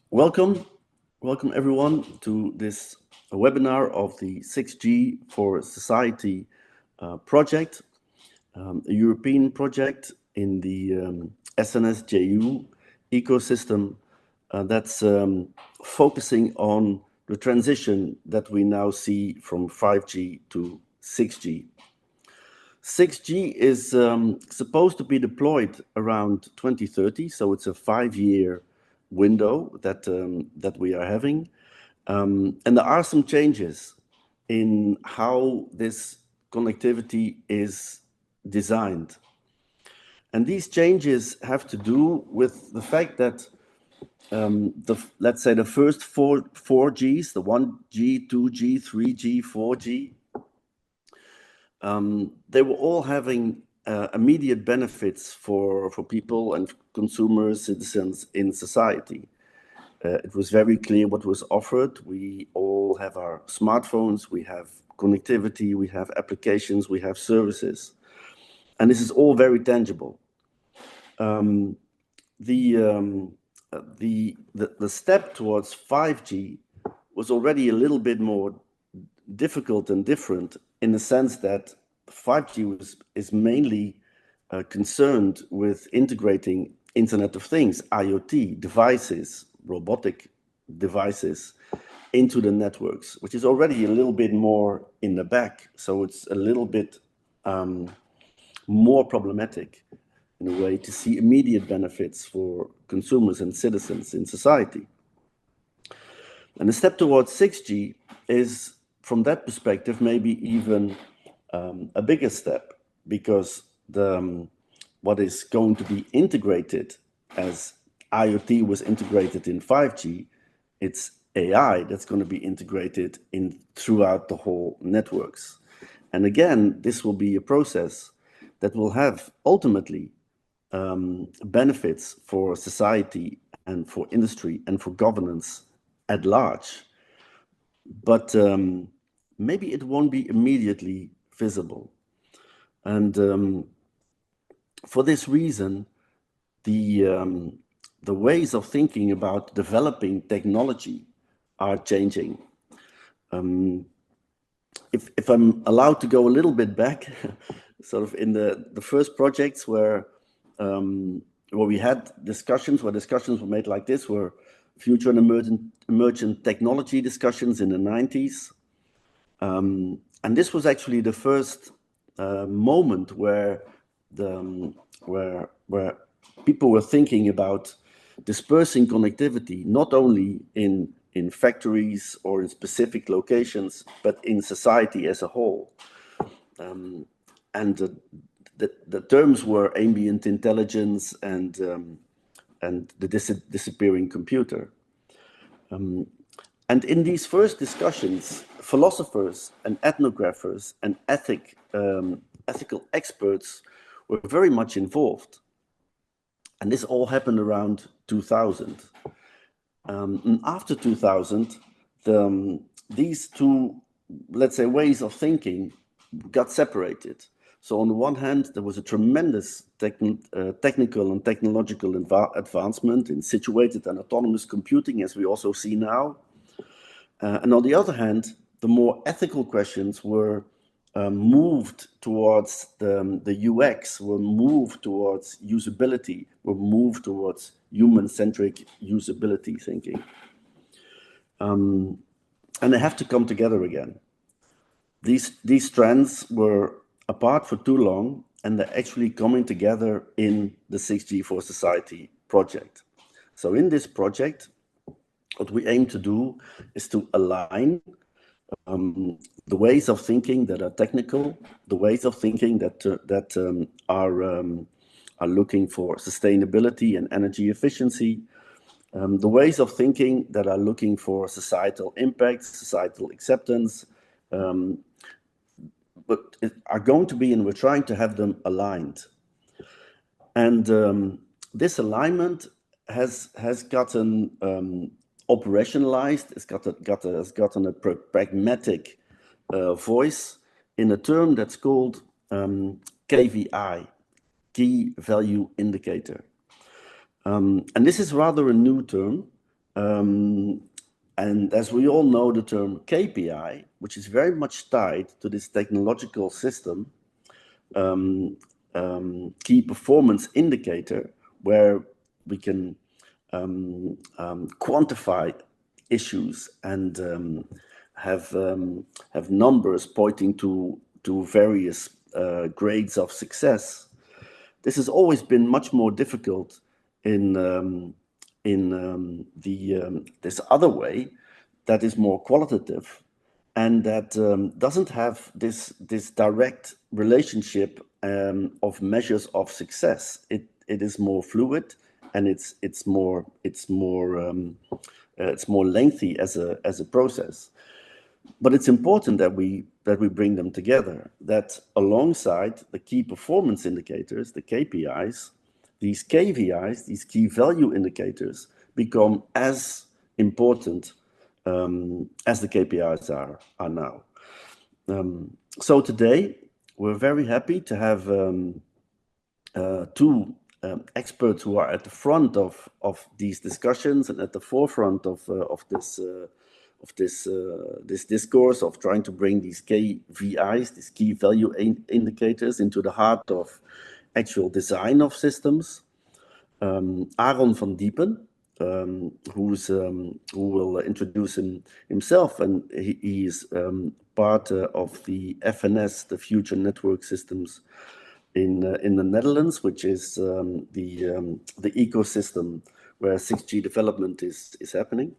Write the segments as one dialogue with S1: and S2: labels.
S1: Welcome everyone to this webinar of the 6G for Society project, a European project in the SNS-JU ecosystem that's focusing on the transition that we now see from 5G to 6G. 6G is supposed to be deployed around 2030, so it's a 5-year window that we are having. And there are some changes in how this connectivity is designed. And these changes have to do with the fact that let's say the first four Gs, the 1G, 2G, 3G, 4G, they were all having immediate benefits for people and consumers, citizens in society. It was very clear what was offered. We all have our smartphones, we have connectivity, we have applications, we have services. And this is all very tangible. The step towards 5G was already a little bit more difficult and different in the sense that 5G is mainly concerned with integrating Internet of Things, IoT devices, robotic devices into the networks, which is already a little bit more in the back. So it's a little bit more problematic in a way to see immediate benefits for consumers and citizens in society. And the step towards 6G is, from that perspective, maybe even a bigger step, because what is going to be integrated as IoT was integrated in 5G, it's AI that's going to be integrated in throughout the whole networks. And again, this will be a process that will have ultimately benefits for society and for industry and for governance at large. But maybe it won't be immediately visible. And for this reason, the ways of thinking about developing technology are changing. If I'm allowed to go a little bit back, sort of in the first projects where we had discussions, where discussions were made like this, were future and emergent technology discussions in the 90s. And this was actually the first moment where people were thinking about dispersing connectivity, not only in factories or in specific locations, but in society as a whole. And the terms were ambient intelligence and the disappearing computer. And in these first discussions, philosophers and ethnographers and ethical experts were very much involved. And this all happened around 2000. And after 2000, these two, let's say, ways of thinking got separated. So on the one hand, there was a tremendous technical and technological advancement in situated and autonomous computing, as we also see now. And on the other hand, the more ethical questions were moved towards the UX, were moved towards usability, were moved towards human-centric usability thinking. And they have to come together again. These trends were apart for too long, and they're actually coming together in the 6G for Society project. So in this project, what we aim to do is to align the ways of thinking that are technical, the ways of thinking that are looking for sustainability and energy efficiency, the ways of thinking that are looking for societal impact, societal acceptance, but are going to be, and we're trying to have them aligned. And this alignment has gotten operationalized, has gotten a pragmatic voice in a term that's called KVI, Key Value Indicator. And this is rather a new term. And as we all know, the term KPI, which is very much tied to this technological system, key performance indicator, where we can quantify issues and have numbers pointing to various grades of success. This has always been much more difficult in this other way that is more qualitative and that doesn't have this direct relationship of measures of success. It is more fluid and it's more lengthy as a process. But it's important that we bring them together, that alongside the key performance indicators, the KPIs, these KVIs, these key value indicators, become as important as the KPIs are now. So today, we're very happy to have two experts who are at the front of these discussions and at the forefront of this discourse of trying to bring these KVIs, these key value indicators, into the heart of actual design of systems. Aaron van Diepen, who will introduce himself, and he is part of the FNS, the Future Network Systems in the Netherlands, which is the ecosystem where 6G development is happening.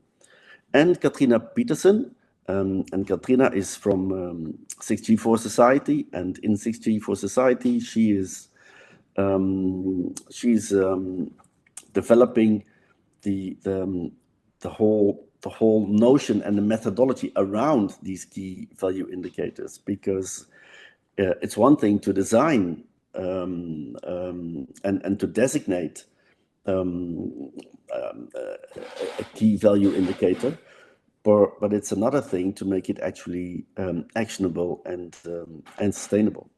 S1: And Katrina Petersen, and Katrina is from 6G for Society, and in 6G for Society, she's developing the whole notion and the methodology around these key value indicators, because it's one thing to design and to designate a key value indicator, but it's another thing to make it actually actionable and sustainable.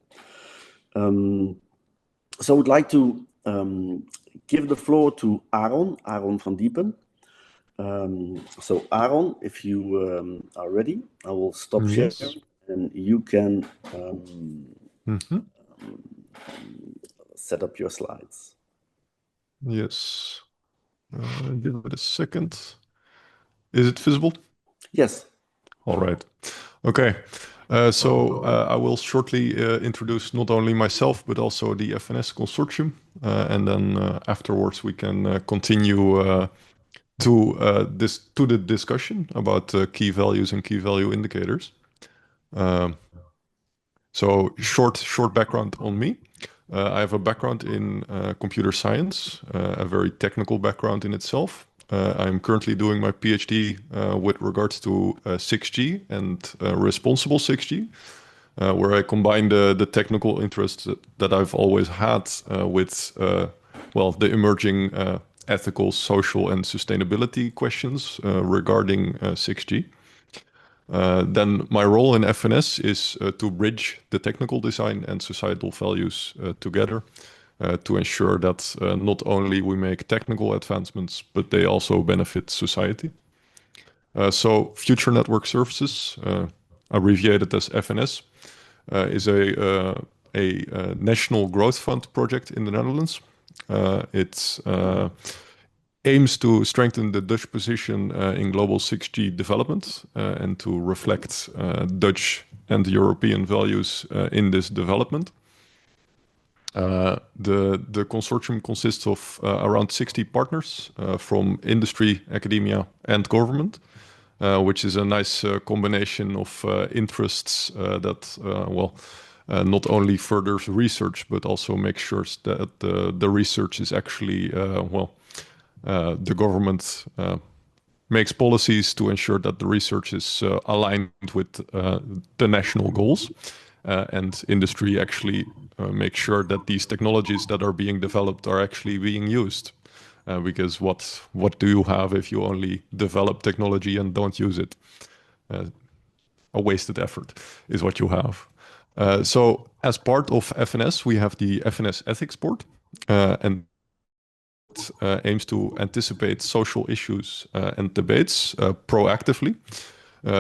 S1: So I would like to give the floor to Aaron van Diepen. So Aaron, if you are ready, I will stop sharing and you can set up your slides.
S2: Yes. Give it a second. Is it visible?
S1: Yes.
S2: All right. Okay. So I will shortly introduce not only myself, but also the FNS consortium. And then afterwards, we can continue to the discussion about key values and key value indicators. So short background on me. I have a background in computer science, a very technical background in itself. I'm currently doing my PhD with regards to 6G and responsible 6G, where I combine the technical interests that I've always had with, the emerging ethical, social, and sustainability questions regarding 6G. Then my role in FNS is to bridge the technical design and societal values together to ensure that not only we make technical advancements, but they also benefit society. So Future Network Services, abbreviated as FNS, is a national growth fund project in the Netherlands. It aims to strengthen the Dutch position in global 6G development and to reflect Dutch and European values in this development. The consortium consists of around 60 partners from industry, academia, and government, which is a nice combination of interests that, not only furthers research, but also makes sure that the research is actually, the government makes policies to ensure that the research is aligned with the national goals. And industry actually makes sure that these technologies that are being developed are actually being used. Because what do you have if you only develop technology and don't use it? A wasted effort is what you have. So as part of FNS, we have the FNS Ethics Board, and aims to anticipate social issues and debates proactively.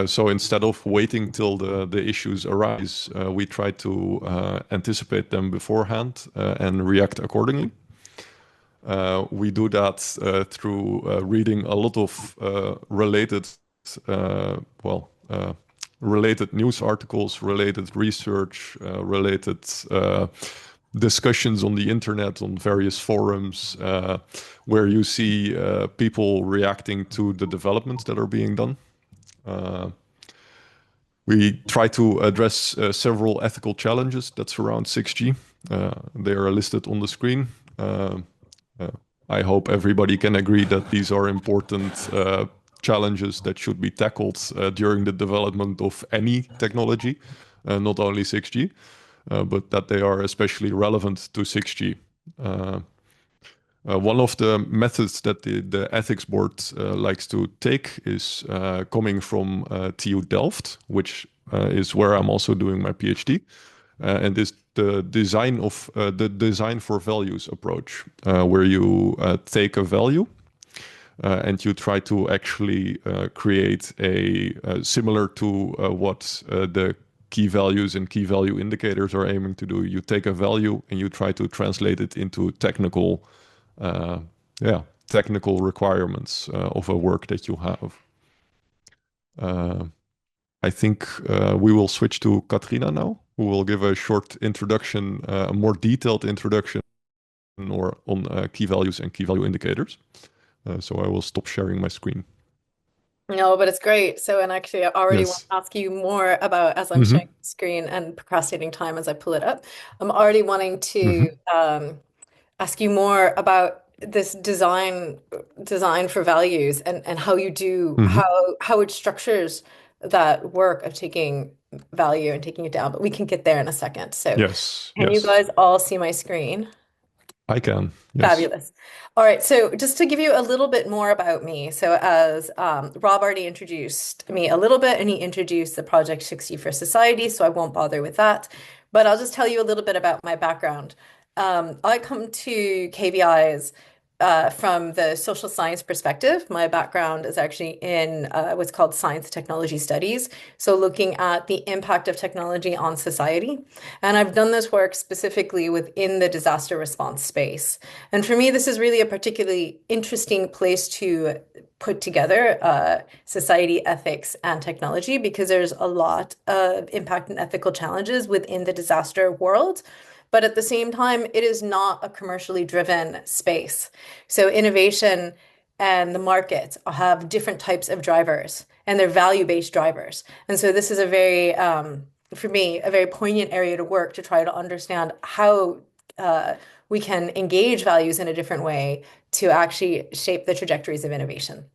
S2: So instead of waiting till the issues arise, we try to anticipate them beforehand and react accordingly. We do that through reading a lot of uh, well, uh, related news articles, related research, related discussions on the internet, on various forums, where you see people reacting to the developments that are being done. We try to address several ethical challenges that surround 6G. They are listed on the screen. Uh, I hope everybody can agree that these are important challenges that should be tackled during the development of any technology, not only 6G, but that they are especially relevant to 6G. One of the methods that the ethics board likes to take is coming from TU Delft, which is where I'm also doing my PhD, and is the design for values approach, where you take a value and you try to actually create a similar to what the key values and key value indicators are aiming to do. You take a value and you try to translate it into uh, technical requirements of a work that you have. I think we will switch to Katrina now, who will give a short introduction, a more detailed introduction or on key values and key value indicators. So I will stop sharing my screen.
S3: No, but it's great. So, and actually, I already want
S2: Yes.
S3: to ask you more about as I'm
S2: Mm-hmm.
S3: sharing the screen and procrastinating time as I pull it up. I'm already wanting
S2: Mm-hmm.
S3: to ask you more about this design for values and how you do
S2: Mm-hmm.
S3: how it structures that work of taking value and taking it down. But we can get there in a second. So,
S2: Yes.
S3: can you
S2: Yes.
S3: guys all see my screen?
S2: I can. Yes.
S3: Fabulous. All right, so just to give you a little bit more about me. So as Rob already introduced me a little bit, and he introduced the Project 60 for Society, so I won't bother with that. But I'll just tell you a little bit about my background. I come to KVIs from the social science perspective. My background is actually in what's called science technology studies, so looking at the impact of technology on society. And I've done this work specifically within the disaster response space. And for me, this is really a particularly interesting place to put together society, ethics, and technology because there's a lot of impact and ethical challenges within the disaster world. But at the same time, it is not a commercially driven space. So innovation and the market have different types of drivers, and they're value-based drivers. And so this is a very, for me, a very poignant area to work to try to understand how we can engage values in a different way to actually shape the trajectories of innovation.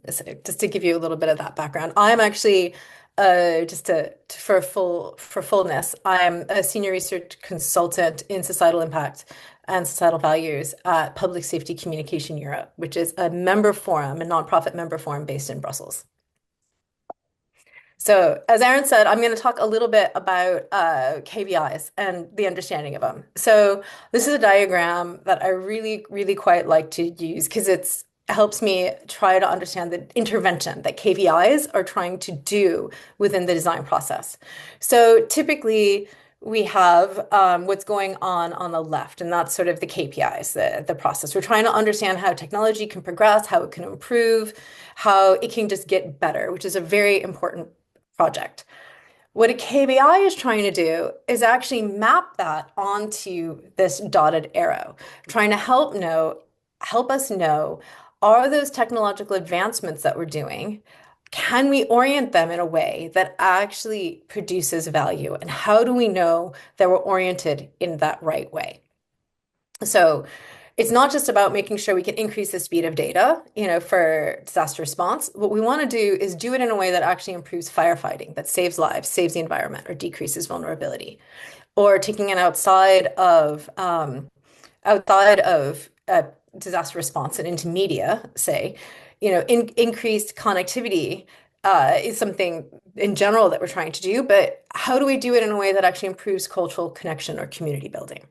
S3: So just to give you a little bit of that background, I'm actually just for fullness, I'm a senior research consultant in societal impact and societal values at Public Safety Communication Europe, which is a member forum, a nonprofit member forum based in Brussels. So, as Aaron said, I'm going to talk a little bit about KVIs and the understanding of them. So, this is a diagram that I really, really quite like to use because it helps me try to understand the intervention that KVIs are trying to do within the design process. So, typically, we have what's going on the left, and that's sort of the KPIs, the process. We're trying to understand how technology can progress, how it can improve, how it can just get better, which is a very important project. What a KVI is trying to do is actually map that onto this dotted arrow, trying to help us know, are those technological advancements that we're doing, can we orient them in a way that actually produces value? And how do we know that we're oriented in that right way? So it's not just about making sure we can increase the speed of data, for disaster response. What we want to do is do it in a way that actually improves firefighting, that saves lives, saves the environment, or decreases vulnerability. Or taking it outside of disaster response and into media, say, increased connectivity is something in general that we're trying to do, but how do we do it in a way that actually improves cultural connection or community building?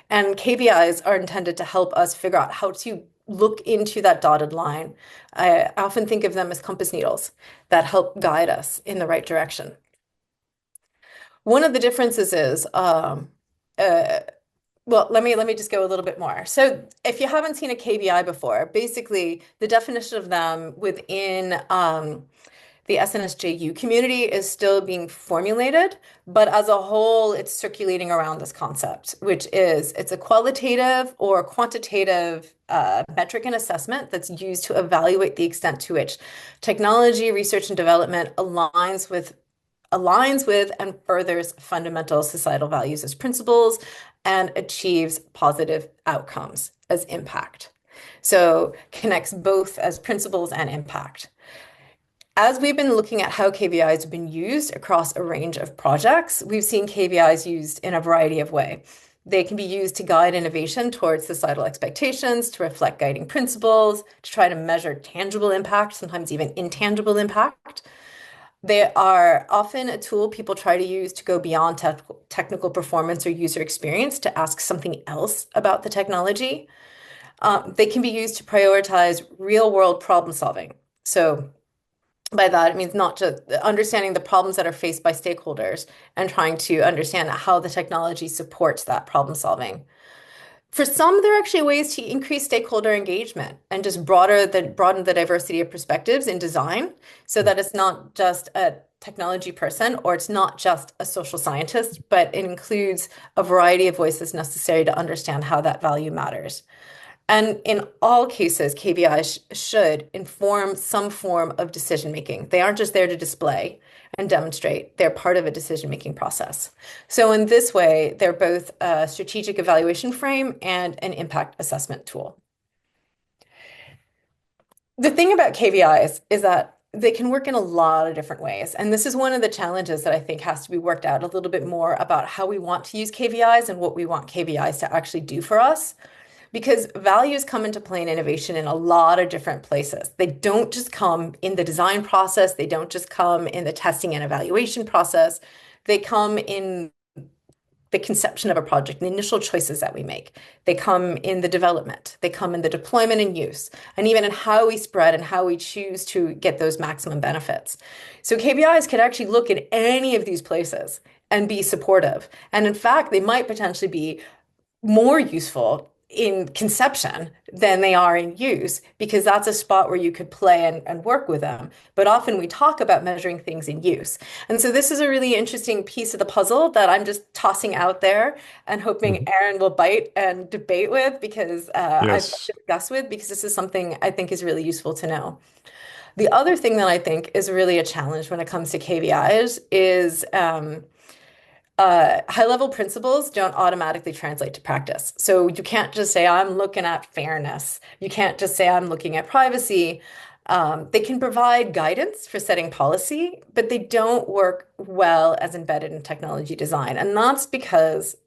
S3: And KPIs are intended to help us figure out how to look into that dotted line. I often think of them as compass needles that help guide us in the right direction. One of the differences is, uh, well, let me just go a little bit more. So if you haven't seen a KVI before, basically the definition of them within the SNSJU community is still being formulated, but as a whole, it's circulating around this concept, which is it's a qualitative or quantitative metric and assessment that's used to evaluate the extent to which technology, research, and development aligns with and furthers fundamental societal values as principles and achieves positive outcomes as impact. So connects both as principles and impact. As we've been looking at how KVIs have been used across a range of projects, we've seen KVIs used in a variety of ways. They can be used to guide innovation towards societal expectations, to reflect guiding principles, to try to measure tangible impact, sometimes even intangible impact. They are often a tool people try to use to go beyond technical performance or user experience to ask something else about the technology. They can be used to prioritize real-world problem solving. So by that, it means not just understanding the problems that are faced by stakeholders and trying to understand how the technology supports that problem solving. For some, there are actually ways to increase stakeholder engagement and just broaden the diversity of perspectives in design so that it's not just a technology person or it's not just a social scientist, but it includes a variety of voices necessary to understand how that value matters. And in all cases, KVIs should inform some form of decision making. They aren't just there to display and demonstrate, they're part of a decision-making process. So in this way, they're both a strategic evaluation frame and an impact assessment tool. The thing about KVIs is that they can work in a lot of different ways. And this is one of the challenges that I think has to be worked out a little bit more about how we want to use KVIs and what we want KVIs to actually do for us. Because values come into play in innovation in a lot of different places. They don't just come in the design process, they don't just come in the testing and evaluation process, they come in the conception of a project, the initial choices that we make. They come in the development, they come in the deployment and use, and even in how we spread and how we choose to get those maximum benefits. So KPIs can actually look at any of these places and be supportive. And in fact, they might potentially be more useful in conception than they are in use, because that's a spot where you could play and work with them. But often we talk about measuring things in use. And so this is a really interesting piece of the puzzle that I'm just tossing out there and hoping Aaron will bite and debate with because I'd like to discuss with, because this is something I think is really useful to know. The other thing that I think is really a challenge when it comes to KVIs is high-level principles don't automatically translate to practice. So you can't just say, I'm looking at fairness. You can't just say, I'm looking at privacy. They can provide guidance for setting policy, but they don't work well as embedded in technology design. And that's because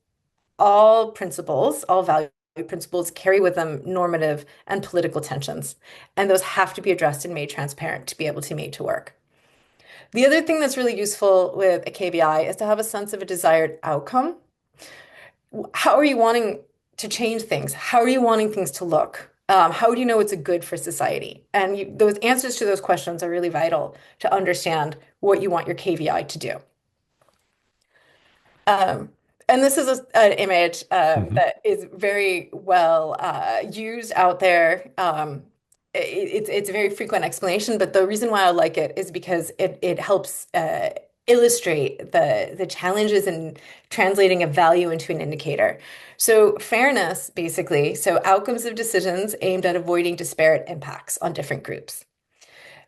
S3: all principles, all value principles carry with them normative and political tensions. And those have to be addressed and made transparent to be able to be made to work. The other thing that's really useful with a KVI is to have a sense of a desired outcome. How are you wanting to change things? How are you wanting things to look? How do you know it's a good for society? And those answers to those questions are really vital to understand what you want your KVI to do. And this is an image that is very well used out there. It's a very frequent explanation, but the reason why I like it is because it helps illustrate the challenges in translating a value into an indicator. So fairness, basically, so outcomes of decisions aimed at avoiding disparate impacts on different groups.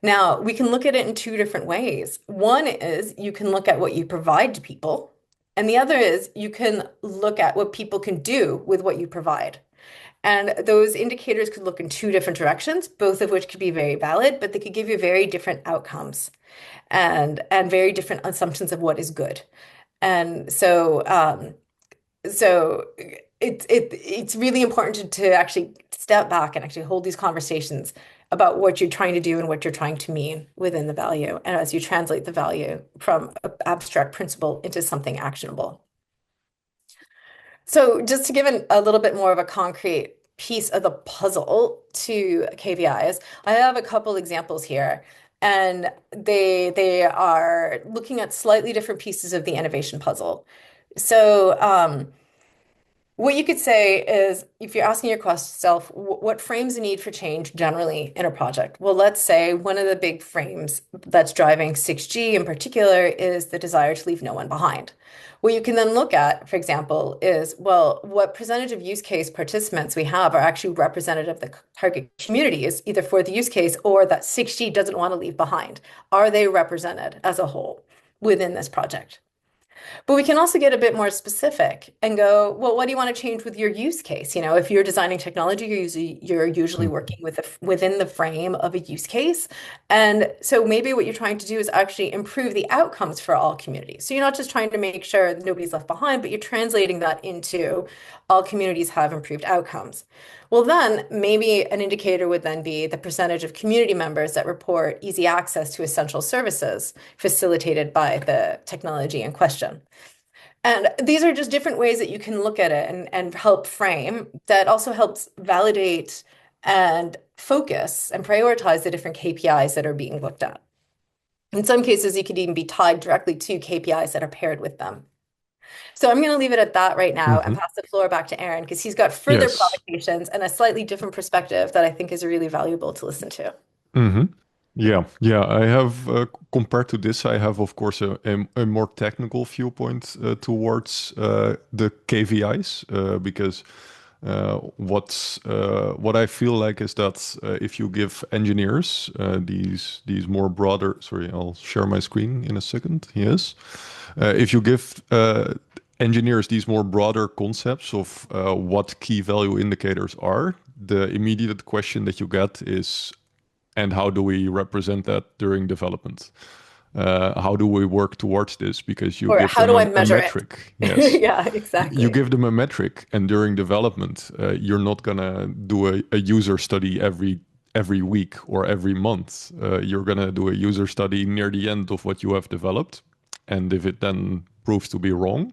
S3: Now, we can look at it in two different ways. One is you can look at what you provide to people, and the other is you can look at what people can do with what you provide. And those indicators could look in two different directions, both of which could be very valid, but they could give you very different outcomes and very different assumptions of what is good. And so it's really important to actually step back and actually hold these conversations about what you're trying to do and what you're trying to mean within the value, and as you translate the value from an abstract principle into something actionable. So just to give a little bit more of a concrete piece of the puzzle to KVIs, I have a couple examples here, and they are looking at slightly different pieces of the innovation puzzle. So what you could say is, if you're asking yourself, what frames the need for change generally in a project? Well, let's say one of the big frames that's driving 6G in particular is the desire to leave no one behind. What you can then look at, for example, is, well, what percentage of use case participants we have are actually representative of the target communities, either for the use case or that 6G doesn't want to leave behind. Are they represented as a whole within this project? But we can also get a bit more specific and go, well, what do you want to change with your use case? If you're designing technology, you're usually working within the frame of a use case. And so maybe what you're trying to do is actually improve the outcomes for all communities. So you're not just trying to make sure that nobody's left behind, but you're translating that into all communities have improved outcomes. Well, then maybe an indicator would then be the percentage of community members that report easy access to essential services facilitated by the technology in question. And these are just different ways that you can look at it and help frame that also helps validate and focus and prioritize the different KPIs that are being looked at. In some cases, you could even be tied directly to KPIs that are paired with them. So I'm going to leave it at that right now and pass the floor back to Aaron, because he's got further provocations and a slightly different perspective that I think is really valuable to listen to.
S2: Yeah. I have, compared to this, I have, of course, a more technical viewpoint towards the KVIs, because what I feel like is that if you give engineers these more broader, sorry, I'll share my screen in a second. Yes. If you give engineers these more broader concepts of what key value indicators are, the immediate question that you get is, and how do we represent that during development? How do we work towards this? Because you give
S3: how
S2: them
S3: do I measure
S2: a metric. Yes.
S3: Yeah, exactly.
S2: You give them a metric, and during development, you're not gonna do a user study every week or every month. You're gonna do a user study near the end of what you have developed, and if it then proves to be wrong,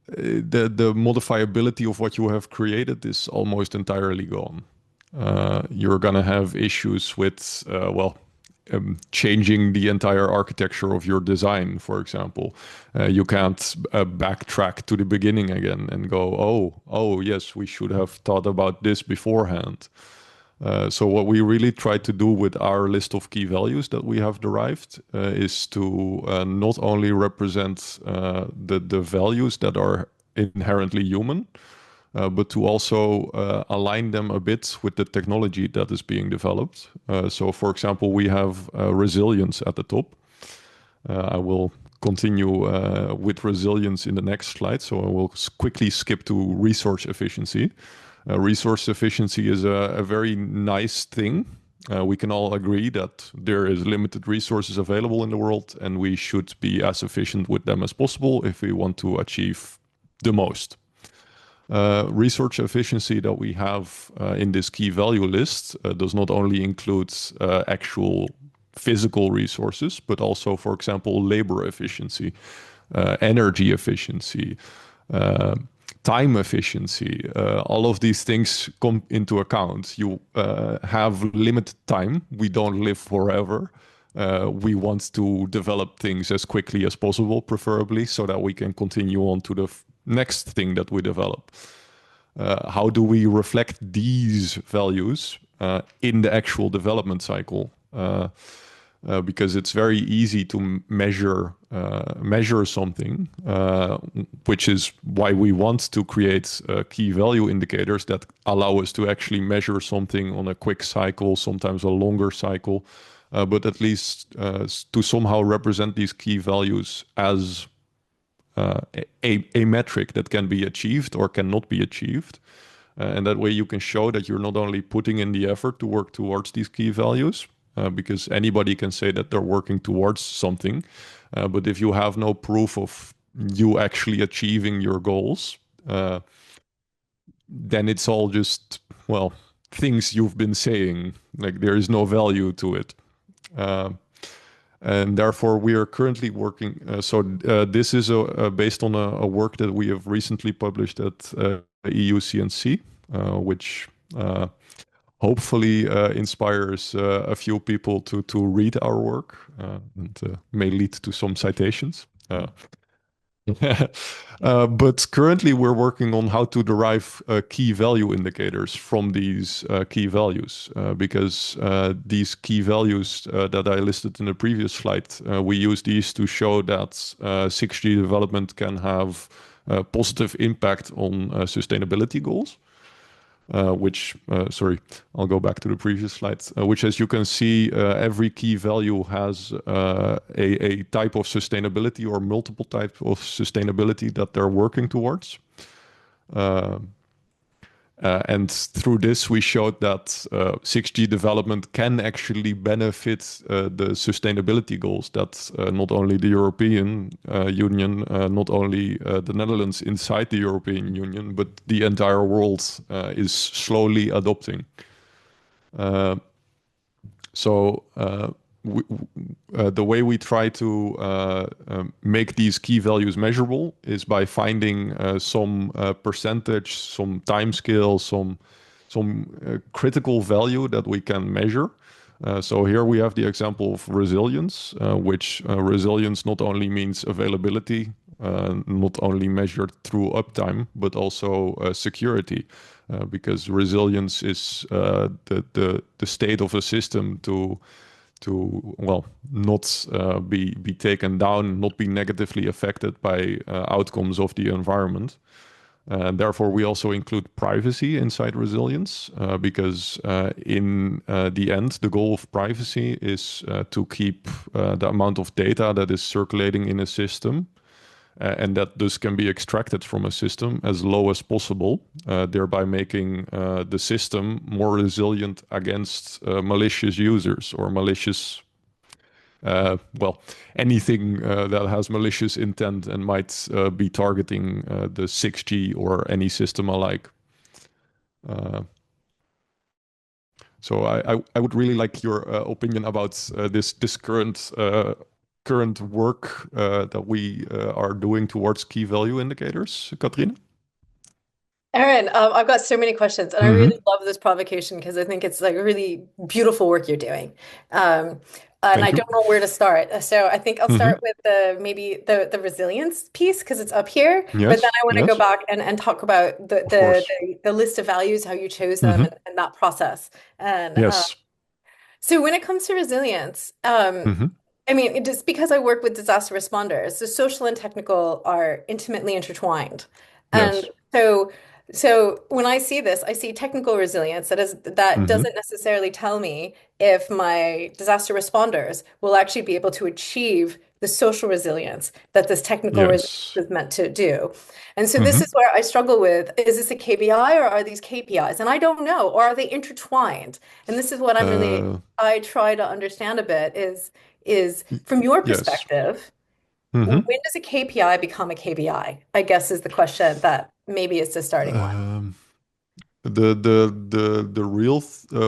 S2: the modifiability of what you have created is almost entirely gone. You're gonna have issues with changing the entire architecture of your design, for example. You can't backtrack to the beginning again and go, oh yes, we should have thought about this beforehand. So what we really try to do with our list of key values that we have derived is to not only represent the values that are inherently human, but to also align them a bit with the technology that is being developed. So for example, we have resilience at the top. I will continue with resilience in the next slide, so I will quickly skip to resource efficiency. Resource efficiency is a very nice thing. We can all agree that there is limited resources available in the world, and we should be as efficient with them as possible if we want to achieve the most. Resource efficiency that we have in this key value list does not only include actual physical resources, but also, for example, labor efficiency, energy efficiency, time efficiency. All of these things come into account. You have limited time. We don't live forever. We want to develop things as quickly as possible, preferably, so that we can continue on to the next thing that we develop. How do we reflect these values in the actual development cycle? Because it's very easy to measure something, which is why we want to create key value indicators that allow us to actually measure something on a quick cycle, sometimes a longer cycle, but at least to somehow represent these key values as a metric that can be achieved or cannot be achieved. And that way you can show that you're not only putting in the effort to work towards these key values, because anybody can say that they're working towards something. But if you have no proof of you actually achieving your goals, then it's all just, well, things you've been saying. Like there is no value to it. And therefore, we are currently working. This is based on a work that we have recently published at EU CNC, which hopefully inspires a few people to read our work and may lead to some citations. But currently, we're working on how to derive key value indicators from these key values, because these key values that I listed in the previous slide, we use these to show that 6G development can have a positive impact on sustainability goals. Sorry, I'll go back to the previous slide, which, as you can see, every key value has a type of sustainability or multiple types of sustainability that they're working towards. And through this, we showed that 6G development can actually benefit the sustainability goals that not only the European Union, not only the Netherlands inside the European Union, but the entire world is slowly adopting. The way we try to make these key values measurable is by finding some percentage, some time scale, some critical value that we can measure. So here we have the example of resilience, which resilience not only means availability, not only measured through uptime, but also security, because resilience is the state of a system to not be taken down, not be negatively affected by outcomes of the environment. And therefore, we also include privacy inside resilience, because in the end, the goal of privacy is to keep the amount of data that is circulating in a system and that this can be extracted from a system as low as possible, thereby making the system more resilient against malicious users or malicious, anything that has malicious intent and might be targeting the 6G or any system alike. So I would really like your opinion about this current work that we are doing towards key value indicators, Katrine?
S3: Aaron, I've got so many questions, and I really love this provocation because I think it's like really beautiful work you're doing. And I don't know where to start. So I think I'll start with maybe the resilience piece because it's up here.
S2: Yes,
S3: but then I want to
S2: yes.
S3: go back and talk about the list of values, how you chose them, and that process. And
S2: Yes.
S3: so when it comes to resilience, I mean, just because I work with disaster responders, the social and technical are intimately intertwined.
S2: Yes.
S3: And so when I see this, I see technical resilience. That doesn't necessarily tell me if my disaster responders will actually be able to achieve the social resilience that this technical resilience is meant to do. And so this is where I struggle with, is this a KVI or are these KPIs? And I don't know, or are they intertwined? And this is what I try to understand a bit is from your perspective, when does a KPI become a KVI? I guess is the question that maybe it's a starting one.
S2: The real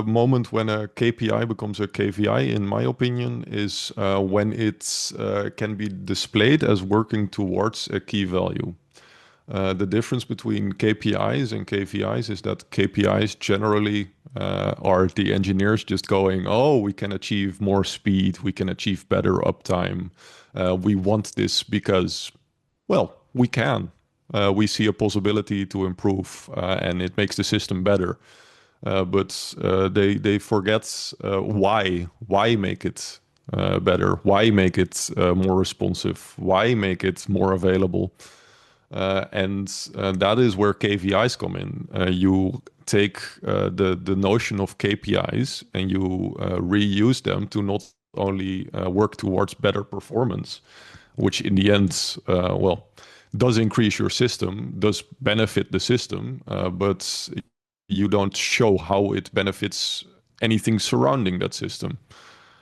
S2: moment when a KPI becomes a KVI, in my opinion, is when it can be displayed as working towards a key value. The difference between KPIs and KVIs is that KPIs generally are the engineers just going, oh, we can achieve more speed, we can achieve better uptime. We want this because, well, we can. We see a possibility to improve, and it makes the system better. But they forget why make it better, why make it more responsive, why make it more available. And that is where KVIs come in. You take the notion of KPIs and you reuse them to not only work towards better performance, which in the end, does increase your system, does benefit the system, but you don't show how it benefits anything surrounding that system.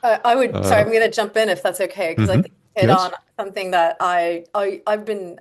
S3: Sorry, I'm going to jump in if that's okay, because I think you hit on something that I've been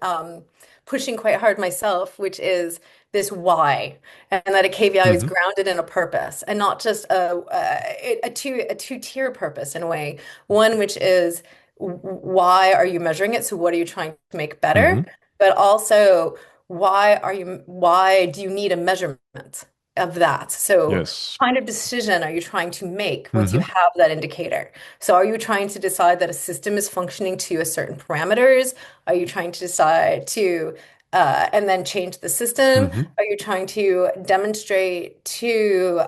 S3: pushing quite hard myself, which is this why, and that a KVI is
S2: Mm-hmm.
S3: grounded in a purpose and not just a two-tier purpose in a way. One which is why are you measuring it? So what are you trying to make better?
S2: Mm-hmm.
S3: But also why do you need a measurement of that? So
S2: Yes.
S3: kind of decision are you trying to make once you
S2: Mm-hmm.
S3: have that indicator? So are you trying to decide that a system is functioning to a certain parameters? Are you trying to decide to and then change the system?
S2: Mm-hmm.
S3: Are you trying to demonstrate to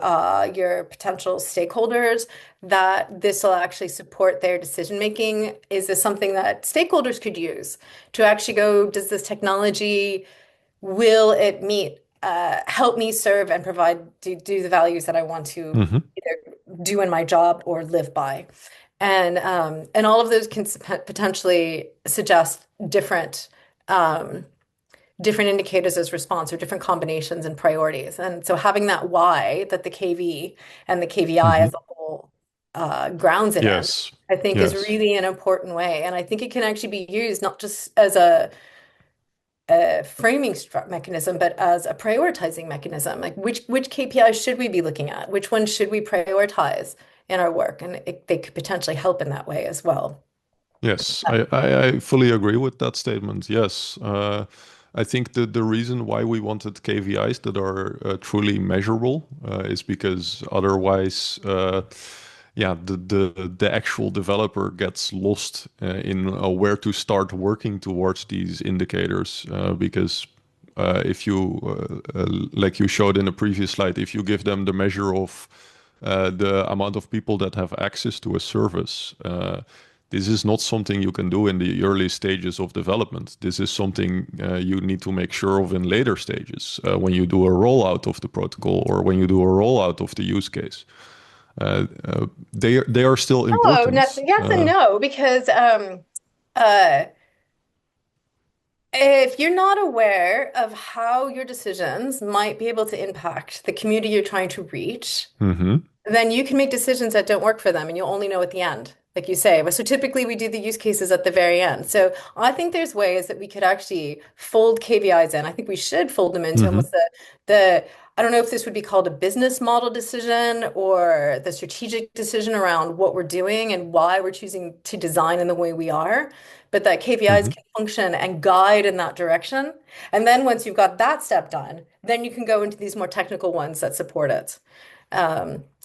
S3: your potential stakeholders that this will actually support their decision making? Is this something that stakeholders could use to actually go, does this technology, will it meet, help me serve and provide, do the values that I want to
S2: Mm-hmm.
S3: either do in my job or live by? And all of those can potentially suggest um, different indicators as response or different combinations and priorities. And so having that why that the KV and the KVI
S2: Mm-hmm.
S3: as a whole grounds it in,
S2: Yes.
S3: I think is
S2: Yes.
S3: really an important way. And I think it can actually be used not just as a framing mechanism, but as a prioritizing mechanism. Like which KPIs should we be looking at? Which ones should we prioritize in our work? And they could potentially help in that way as well.
S2: Yes, I fully agree with that statement. Yes. I think the reason why we wanted KVIs that are truly measurable is because otherwise, yeah, the actual developer gets lost in where to start working towards these indicators. Because if you, like you showed in the previous slide, if you give them the measure of the amount of people that have access to a service, this is not something you can do in the early stages of development. This is something you need to make sure of in later stages when you do a rollout of the protocol or when you do a rollout of the use case. They are still
S3: Oh,
S2: important.
S3: yes and no, because uh, if you're not aware of how your decisions might be able to impact the community you're trying to reach,
S2: Hmm.
S3: then you can make decisions that don't work for them and you'll only know at the end, like you say. But so typically we do the use cases at the very end. So I think there's ways that we could actually fold KVIs in. I think we should fold them into
S2: Hmm.
S3: almost the I don't know if this would be called a business model decision or the strategic decision around what we're doing and why we're choosing to design in the way we are, but that KPIs
S2: Hmm.
S3: can function and guide in that direction. And then once you've got that step done, then you can go into these more technical ones that support it.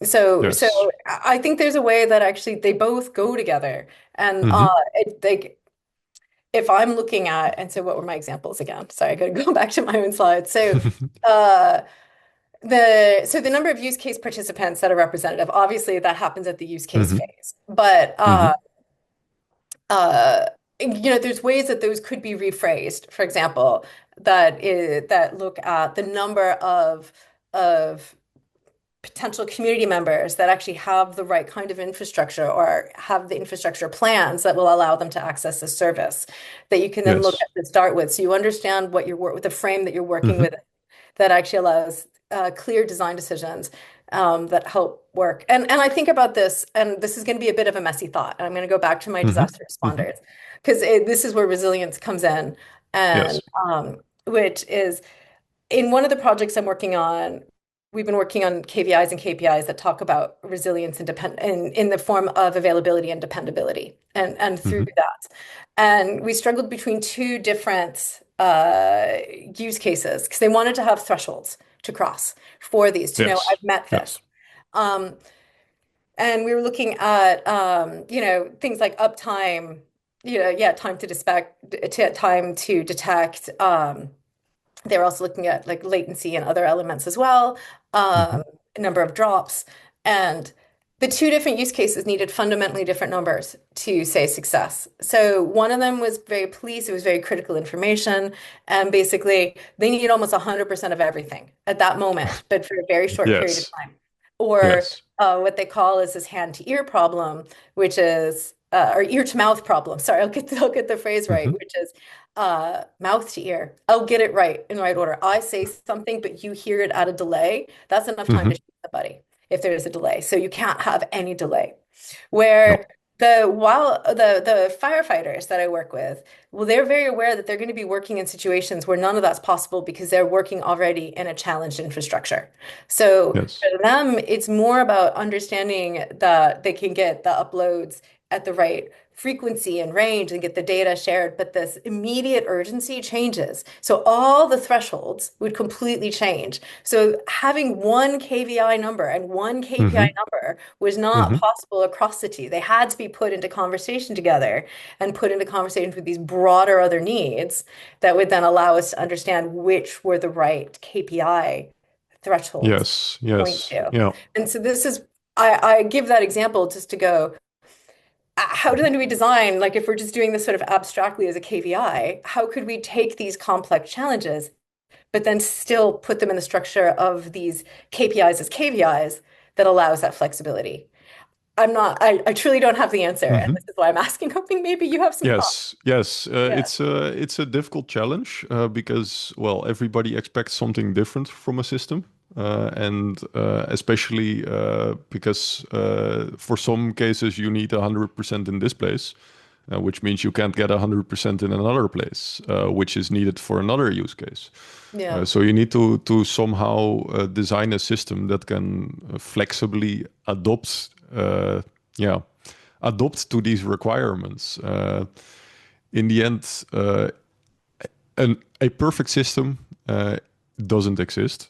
S3: So
S2: Yes.
S3: I think there's a way that actually they both go together. And
S2: Hmm.
S3: if I'm looking at, and so what were my examples again? Sorry, I got to go back to my own slides. So uh, the number of use case participants that are representative, obviously that happens at the use case
S2: Hmm.
S3: phase. But
S2: Hmm.
S3: uh, there's ways that those could be rephrased. For example, that look at the number of potential community members that actually have the right kind of infrastructure or have the infrastructure plans that will allow them to access the service that you can then look
S2: Yes.
S3: at to start with. So you understand what you're with the frame that you're working
S2: Hmm.
S3: with that actually allows clear design decisions that help work. And I think about this, and this is going to be a bit of a messy thought. And I'm going to go back to my
S2: Hmm.
S3: disaster
S2: Hmm.
S3: responders because this is where resilience comes in, and
S2: Yes.
S3: which is in one of the projects I'm working on, we've been working on KVIs and KPIs that talk about resilience and in the form of availability and dependability and through
S2: Hmm.
S3: that. And we struggled between two different use cases because they wanted to have thresholds to cross for these to know
S2: Yes.
S3: I've met this.
S2: Yes.
S3: Um, and we were looking at things like uptime, yeah, time to detect. They were also looking at like latency and other elements as well,
S2: Hmm.
S3: number of drops. And the two different use cases needed fundamentally different numbers to say success. So one of them was very police, it was very critical information. And basically, they needed almost 100% of everything at that moment, but for a very short period of
S2: Yes.
S3: time. Or
S2: Yes.
S3: what they call is this hand to ear problem, which is, or ear to mouth problem. Sorry, I'll get the phrase right,
S2: Hmm.
S3: which is mouth to ear. I'll get it right in the right order. I say something, but you hear it at a delay. That's enough time
S2: Hmm.
S3: to shoot somebody if there is a delay. So you can't have any delay. Where
S2: No.
S3: the firefighters that I work with, well, they're very aware that they're going to be working in situations where none of that's possible because they're working already in a challenged infrastructure. So
S2: Yes.
S3: for them, it's more about understanding that they can get the uploads at the right frequency and range and get the data shared, but this immediate urgency changes. So all the thresholds would completely change. So having one KVI number and one KPI
S2: Hmm.
S3: number was not
S2: Hmm.
S3: possible across the two. They had to be put into conversation together and put into conversations with these broader other needs that would then allow us to understand which were the right KPI thresholds
S2: Yes.
S3: to point
S2: Yes.
S3: to.
S2: Yeah.
S3: And so this is, I give that example just to go, how then do we design, like if we're just doing this sort of abstractly as a KVI, how could we take these complex challenges, but then still put them in the structure of these KPIs as KVIs that allows that flexibility? I truly don't have the answer. And
S2: Hmm.
S3: this is why I'm asking, hoping maybe you have some thoughts.
S2: Yes, yes.
S3: Yeah.
S2: It's a difficult challenge because well, everybody expects something different from a system, and especially because for some cases you need 100% in this place, which means you can't get 100% in another place, which is needed for another use case.
S3: Yeah.
S2: So you need to somehow design a system that can flexibly adopt, yeah, adopt to these requirements. In the end, a perfect system doesn't exist.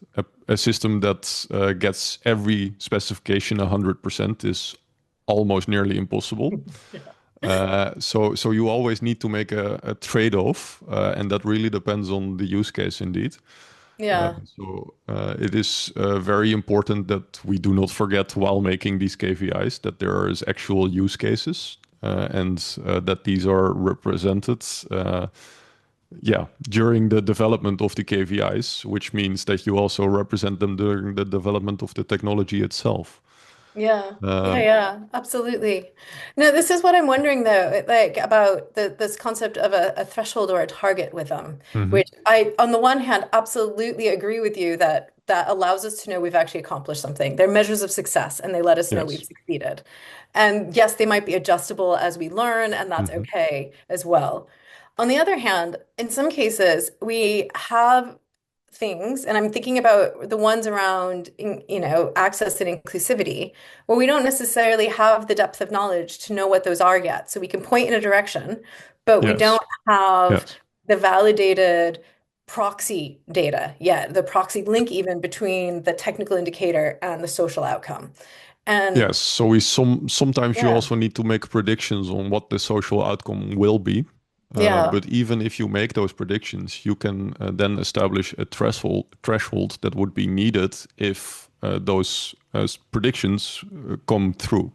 S2: A system that gets every specification 100% is almost nearly impossible. So you always need to make a trade-off, and that really depends on the use case indeed.
S3: Yeah.
S2: So it is very important that we do not forget while making these KVIs that there is actual use cases and that these are represented, yeah, during the development of the KVIs, which means that you also represent them during the development of the technology itself.
S3: Yeah, yeah,
S2: Um,
S3: yeah, absolutely. No, this is what I'm wondering though, like about this concept of a threshold or a target with them,
S2: mhm.
S3: which I, on the one hand, absolutely agree with you that that allows us to know we've actually accomplished something. They're measures of success and they let us know we've
S2: Yes.
S3: succeeded. And yes, they might be adjustable as we learn, and that's
S2: Mhm.
S3: okay as well. On the other hand, in some cases, we have things, and I'm thinking about the ones around, access and inclusivity, where we don't necessarily have the depth of knowledge to know what those are yet. So we can point in a direction, but we
S2: Yes.
S3: don't have
S2: Yes.
S3: the validated proxy data yet, the proxy link even between the technical indicator and the social outcome. And
S2: Yes. So sometimes you
S3: yeah,
S2: also need to make predictions on what the social outcome will be.
S3: yeah.
S2: But even if you make those predictions, you can then establish a threshold that would be needed if those predictions come through.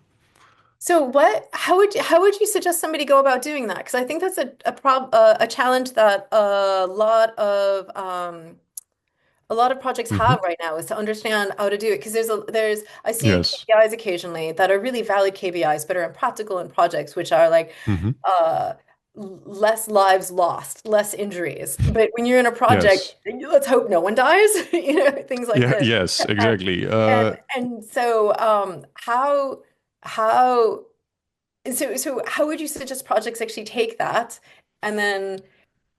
S3: So how would you suggest somebody go about doing that? Because I think that's a challenge that a lot of projects
S2: Hmm.
S3: have right now is to understand how to do it. Because there's I see
S2: Yes.
S3: KPIs occasionally that are really valid KPIs, but are impractical in projects, which are like
S2: Hmm.
S3: uh less lives lost, less injuries. But when you're in a project,
S2: Yes.
S3: let's hope no one dies, things like
S2: Yeah.
S3: this.
S2: Yes. Exactly.
S3: And so how so how would you suggest projects actually take that and then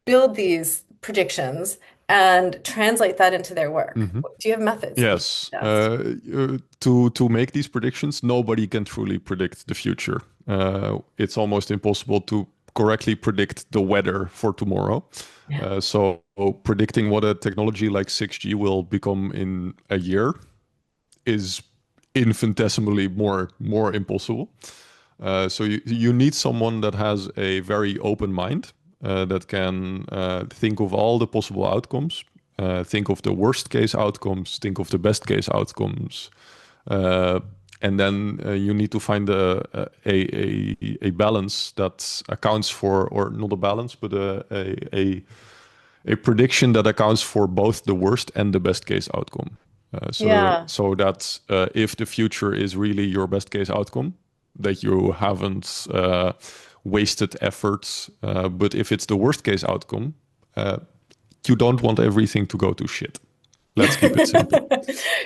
S3: build these predictions and translate that into their work?
S2: Mhm.
S3: Do you have methods that you
S2: Yes.
S3: suggest?
S2: To make these predictions, nobody can truly predict the future. It's almost impossible to correctly predict the weather for tomorrow.
S3: Yeah.
S2: So predicting what a technology like 6G will become in a year is infinitesimally more impossible. So you need someone that has a very open mind, that can think of all the possible outcomes, think of the worst case outcomes, think of the best case outcomes, uh, and then you need to find a balance that accounts for, or not a balance, but a prediction that accounts for both the worst and the best case outcome.
S3: Yeah.
S2: So that if the future is really your best case outcome, that you haven't wasted efforts. But if it's the worst case outcome, you don't want everything to go to shit. Let's keep it simple.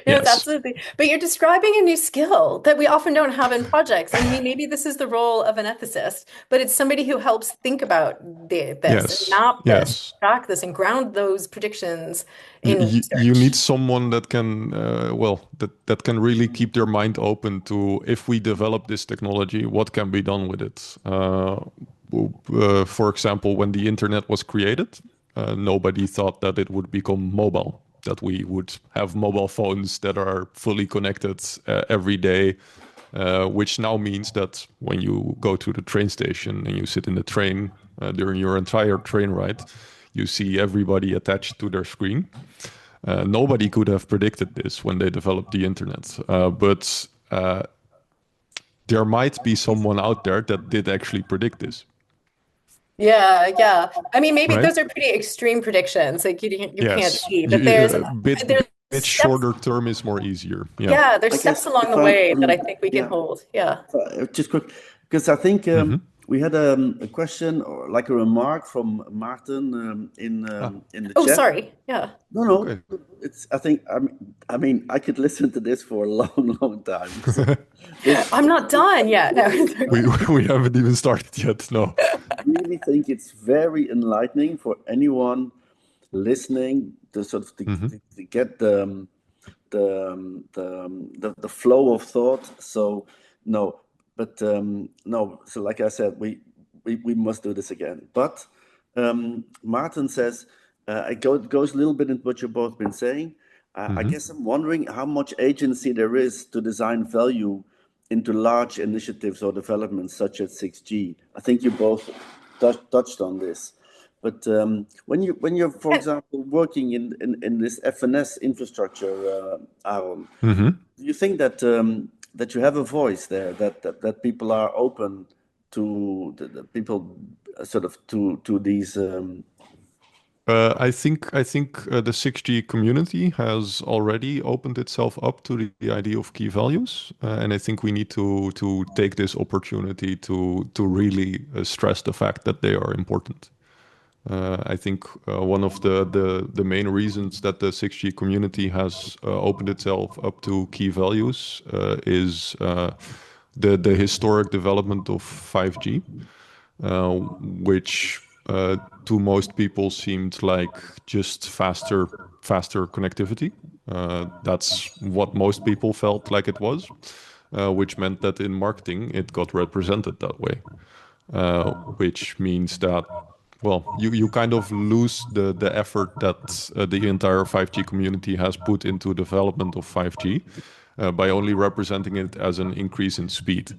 S3: Yes,
S2: Yes.
S3: absolutely. But you're describing a new skill that we often don't have in projects. And maybe this is the role of an ethicist, but it's somebody who helps think about this and
S2: Yes.
S3: map this,
S2: Yes.
S3: track this, and ground those predictions
S2: You,
S3: in
S2: you, you need
S3: research.
S2: someone that can, that can really keep their mind open to, if we develop this technology, what can be done with it? For example, when the internet was created, nobody thought that it would become mobile, that we would have mobile phones that are fully connected every day, which now means that when you go to the train station and you sit in the train during your entire train ride, you see everybody attached to their screen. Nobody could have predicted this when they developed the internet, but there might be someone out there that did actually predict this,
S3: Yeah, yeah. I mean, maybe
S2: right?
S3: those are pretty extreme predictions, like you can't
S2: Yes,
S3: see, but there's there's
S2: bit
S3: steps.
S2: shorter term is more easier. Yeah.
S3: Yeah, there's
S1: I
S3: steps
S1: guess
S3: along
S1: if
S3: the
S1: I,
S3: way that I think we can
S1: yeah,
S3: hold. Yeah.
S1: just quick, because I think
S2: Hmm.
S1: we had a question or like a remark from Martin
S2: Ah,
S1: in the
S3: Oh,
S1: chat.
S3: sorry. Yeah.
S1: No, no,
S2: okay.
S1: it's. I think. I mean, I could listen to this for a long, long time. So this,
S3: I'm not done yet. No, it's
S2: we
S3: okay.
S2: we haven't even started yet. No.
S1: really think it's very enlightening for anyone listening to sort of
S2: Hmm.
S1: to get the flow of thought. So no, but no. So like I said, we must do this again. But Martin says goes a little bit into what you've both been saying. I
S2: Hmm.
S1: guess I'm wondering how much agency there is to design value into large initiatives or developments such as 6G. I think you both touched on this. But when you're, for example, working in this FNS infrastructure, Aaron,
S2: Hmm.
S1: do you think that that you have a voice there, that people are open to the people sort of to these?
S2: I think the 6G community has already opened itself up to the idea of key values, and I think we need to take this opportunity to really stress the fact that they are important. I think one of the main reasons that the 6G community has opened itself up to key values is the historic development of 5G, which to most people seemed like just faster connectivity. That's what most people felt like it was, which meant that in marketing it got represented that way, which means that, well, you kind of lose the effort that the entire 5G community has put into development of 5G by only representing it as an increase in speed.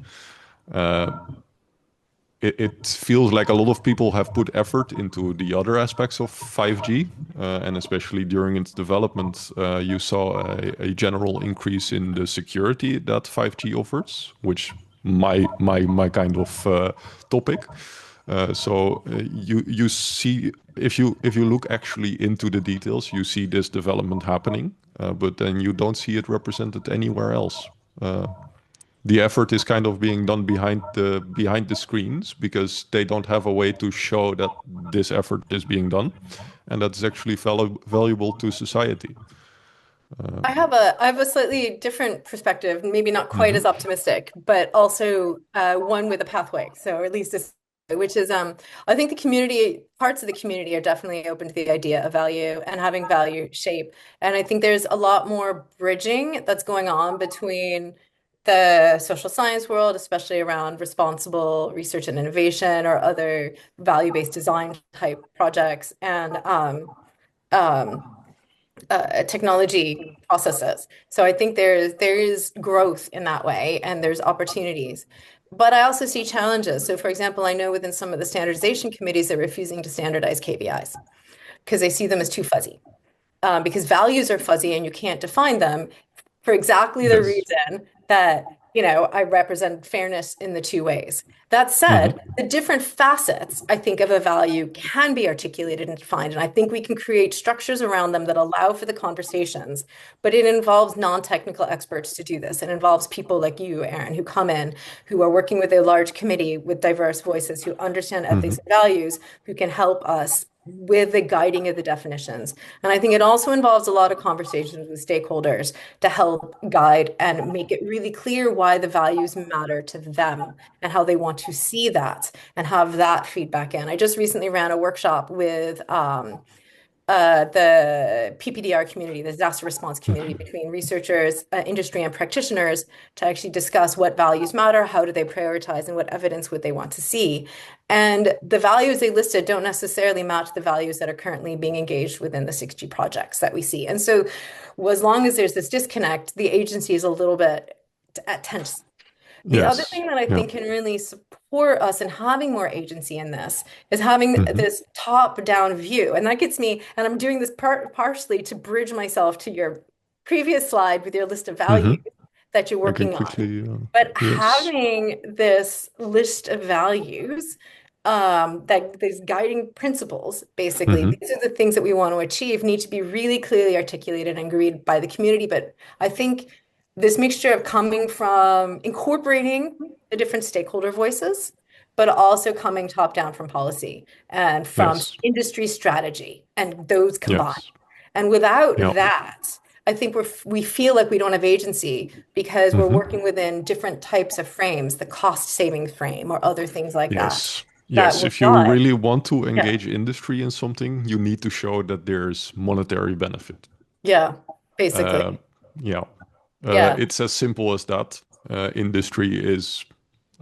S2: It feels like a lot of people have put effort into the other aspects of 5G, and especially during its development, you saw a general increase in the security that 5G offers, which my kind of topic. You see, if you look actually into the details, you see this development happening, but then you don't see it represented anywhere else. The effort is kind of being done behind the screens because they don't have a way to show that this effort is being done, and that's actually valuable to society.
S3: I have a slightly different perspective, maybe not quite
S2: Hmm.
S3: as optimistic, but also one with a pathway. So, or at least this, which is I think the community, parts of the community are definitely open to the idea of value and having value shape. And I think there's a lot more bridging that's going on between the social science world, especially around responsible research and innovation or other value-based design type projects, and um, technology processes. So I think there is growth in that way, and there's opportunities. But I also see challenges. So, for example, I know within some of the standardization committees, they're refusing to standardize KPIs because they see them as too fuzzy. Because values are fuzzy and you can't define them for exactly the
S2: Yes.
S3: reason that, I represent fairness in the two ways. That
S2: Hmm.
S3: said, the different facets, I think, of a value can be articulated and defined. And I think we can create structures around them that allow for the conversations. But it involves non-technical experts to do this. It involves people like you, Aaron, who come in, who are working with a large committee with diverse voices, who understand
S2: Hmm.
S3: ethics and values, who can help us with the guiding of the definitions. And I think it also involves a lot of conversations with stakeholders to help guide and make it really clear why the values matter to them and how they want to see that and have that feedback in. I just recently ran a workshop with the PPDR community, the disaster response community, between researchers, industry, and practitioners to actually discuss what values matter, how do they prioritize, and what evidence would they want to see. And the values they listed don't necessarily match the values that are currently being engaged within the 6G projects that we see. And so, as long as there's this disconnect, the agency is a little bit tense. The other
S2: Yes.
S3: thing that I
S2: Yeah.
S3: think can really support us in having more agency in this is having
S2: Hmm.
S3: this top-down view. And that gets me, and I'm doing this partially to bridge myself to your previous slide with your list of
S2: Hmm.
S3: values that you're
S2: I can
S3: working on.
S2: quickly,
S3: But
S2: yes.
S3: having this list of values, that these guiding principles, basically,
S2: Hmm.
S3: these are the things that we want to achieve, need to be really clearly articulated and agreed by the community. But I think this mixture of coming from incorporating the different stakeholder voices, but also coming top down from policy and from
S2: Yes.
S3: industry strategy and those combined.
S2: Yes.
S3: And without
S2: Yeah.
S3: that, I think we feel like we don't have agency because we're
S2: Hmm.
S3: working within different types of frames, the cost saving frame or other things like that,
S2: Yes.
S3: that
S2: Yes.
S3: will
S2: If you
S3: drive.
S2: really want to
S3: Yeah.
S2: engage industry in something, you need to show that there's monetary benefit.
S3: Yeah.
S2: Uh,
S3: Basically.
S2: yeah.
S3: Yeah.
S2: It's as simple as that. Industry is,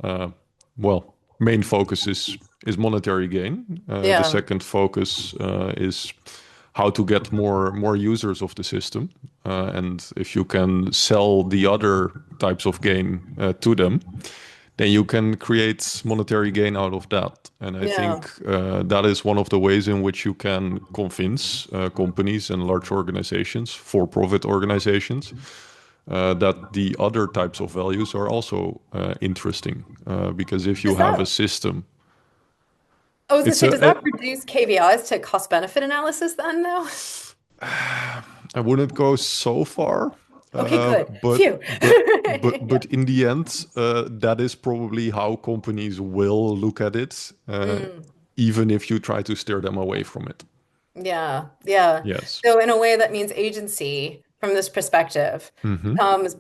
S2: uh, well, main focus is monetary gain. The
S3: Yeah.
S2: second focus is how to get more users of the system. And if you can sell the other types of gain to them, then you can create monetary gain out of that. And I
S3: Yeah.
S2: think that is one of the ways in which you can convince companies and large organizations, for-profit organizations, that the other types of values are also interesting. Because if you
S3: Does
S2: have a
S3: that,
S2: system,
S3: I was gonna
S2: it's
S3: say, does
S2: a
S3: that reduce KVIs to cost benefit analysis then, though?
S2: I wouldn't go so far,
S3: Okay, good.
S2: but
S3: Phew.
S2: but in the end, that is probably how companies will look at it,
S3: Mm,
S2: even if you try to steer them away from it.
S3: yeah, yeah.
S2: Yes.
S3: So in a way, that means agency from this perspective
S2: Hmm.
S3: comes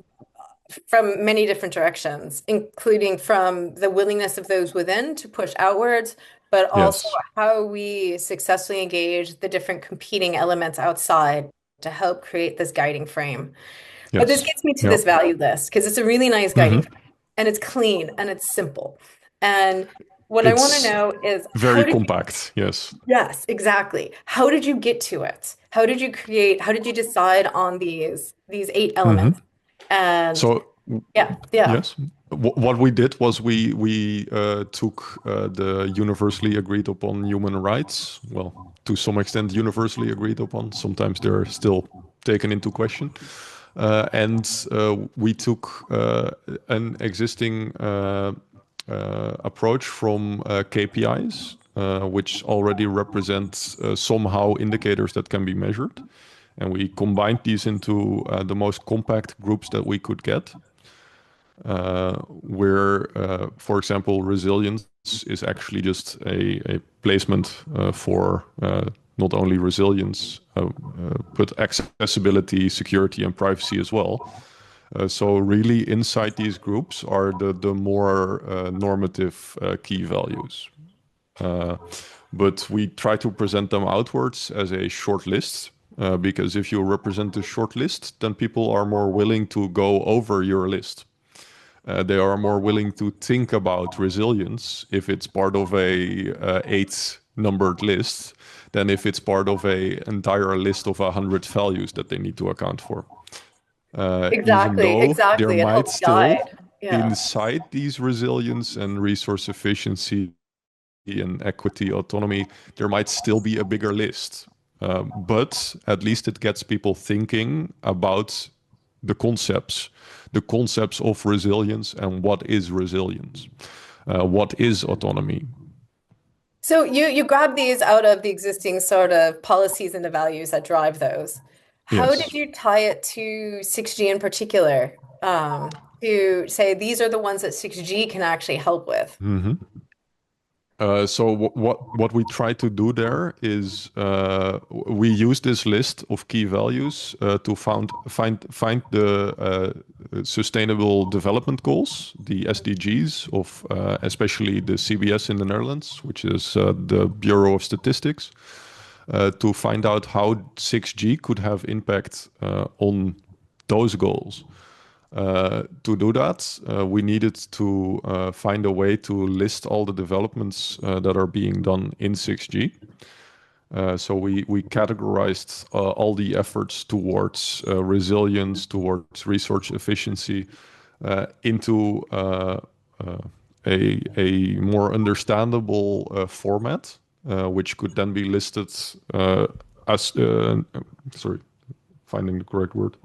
S3: from many different directions, including from the willingness of those within to push outwards, but also
S2: Yes.
S3: how we successfully engage the different competing elements outside to help create this guiding frame. But this
S2: Yes.
S3: gets me to
S2: Yeah.
S3: this value list because it's a really nice guiding
S2: Hmm.
S3: frame and it's clean and it's simple. And what I want to
S2: It's
S3: know is how
S2: very
S3: did you,
S2: compact. Yes.
S3: yes, exactly. How did you get to it? How did you create, how did you decide on these eight
S2: Hmm.
S3: elements? And
S2: So
S3: yeah, yeah.
S2: yes, what we did was we took the universally agreed upon human rights. Well, to some extent, universally agreed upon. Sometimes they're still taken into question. And we took an existing approach from KPIs, which already represent somehow indicators that can be measured. And we combined these into the most compact groups that we could get, where, for example, resilience is actually just a placement for not only resilience, but accessibility, security, and privacy as well. So really inside these groups are the more normative key values. Uh, but we try to present them outwards as a short list, because if you represent a short list, then people are more willing to go over your list. They are more willing to think about resilience if it's part of a eight numbered list than if it's part of a entire list of 100 values that they need to account for. Even
S3: Exactly,
S2: though there
S3: exactly. It
S2: might
S3: helps
S2: still,
S3: guide. Yeah.
S2: inside these resilience and resource efficiency and equity autonomy, there might still be a bigger list. But at least it gets people thinking about the concepts of resilience and what is resilience, what is autonomy.
S3: So you grab these out of the existing sort of policies and the values that drive those. How did
S2: Yes.
S3: you tie it to 6G in particular? To say these are the ones that 6G can actually help with?
S2: Hmm. So what we try to do there is we use this list of key values to find the sustainable development goals, the SDGs of especially the CBS in the Netherlands, which is the Bureau of Statistics, to find out how 6G could have impact on those goals. To do that, we needed to find a way to list all the developments that are being done in 6G. So we categorized all the efforts towards resilience, towards resource efficiency, into a more understandable format, which could then be listed as, sorry, finding the correct word,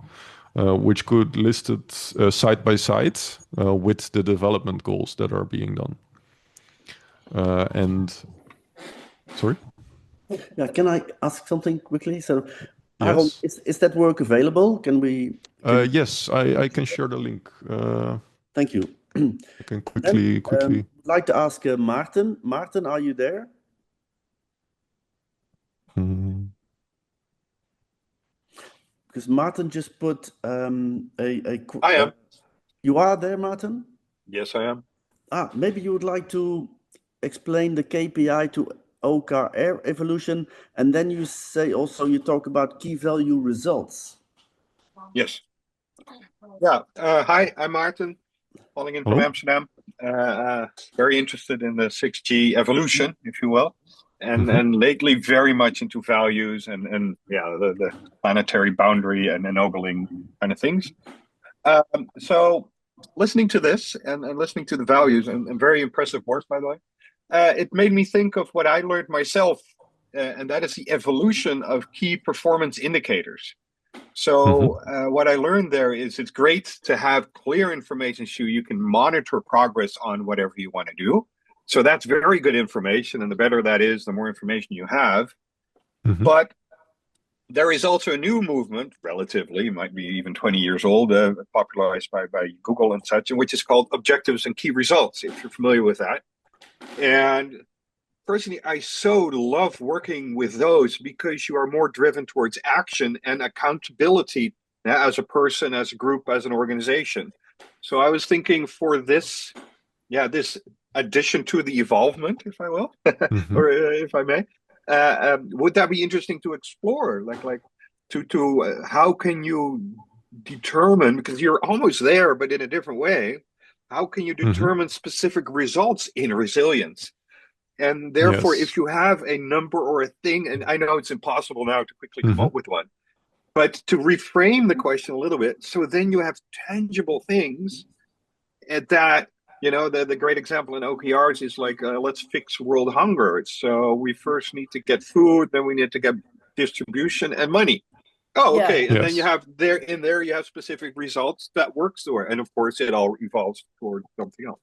S2: which could list it side by side with the development goals that are being done. And sorry?
S1: Yeah, can I ask something quickly? So, Aaron,
S2: Yes.
S1: is that work available? Can we?
S2: Yes, I can share the link.
S1: Thank you.
S2: I can
S1: Then,
S2: quickly.
S1: I'd like to ask Maarten. Maarten, are you there? Because Maarten just put
S4: I am.
S1: You are there, Maarten?
S4: Yes, I am.
S1: Maybe you would like to explain the KPI to OKR evolution, and then you say also you talk about key value results.
S4: Yes. Yeah. Hi, I'm Maarten, calling in from
S2: Hello?
S4: Amsterdam. Very interested in the 6G evolution, if you will, and lately very much into values and yeah, the planetary boundary and ennobling kind of things. So listening to this and listening to the values and very impressive work, by the way, it made me think of what I learned myself, and that is the evolution of key performance indicators. So what I learned there is it's great to have clear information so you can monitor progress on whatever you want to do. So that's very good information, and the better that is, the more information you have. But there is also a new movement, relatively, might be even 20 years old, popularized by Google and such, which is called objectives and key results, if you're familiar with that. And personally, I so love working with those because you are more driven towards action and accountability as a person, as a group, as an organization. So I was thinking for this, this addition to the evolvement, if I will, or if I may, would that be interesting to explore? Like to how can you determine, because you're almost there, but in a different way, how can you determine specific results in resilience? And therefore, if you have a number or a thing, and I know it's impossible now to quickly come up with one, but to reframe the question a little bit, so then you have tangible things that, you know, the great example in OKRs is like, let's fix world hunger. So we first need to get food, then we need to get distribution and money. Oh, okay.
S3: Yeah.
S4: And then you have there you have specific results that works there. And of course, it all evolves toward something else.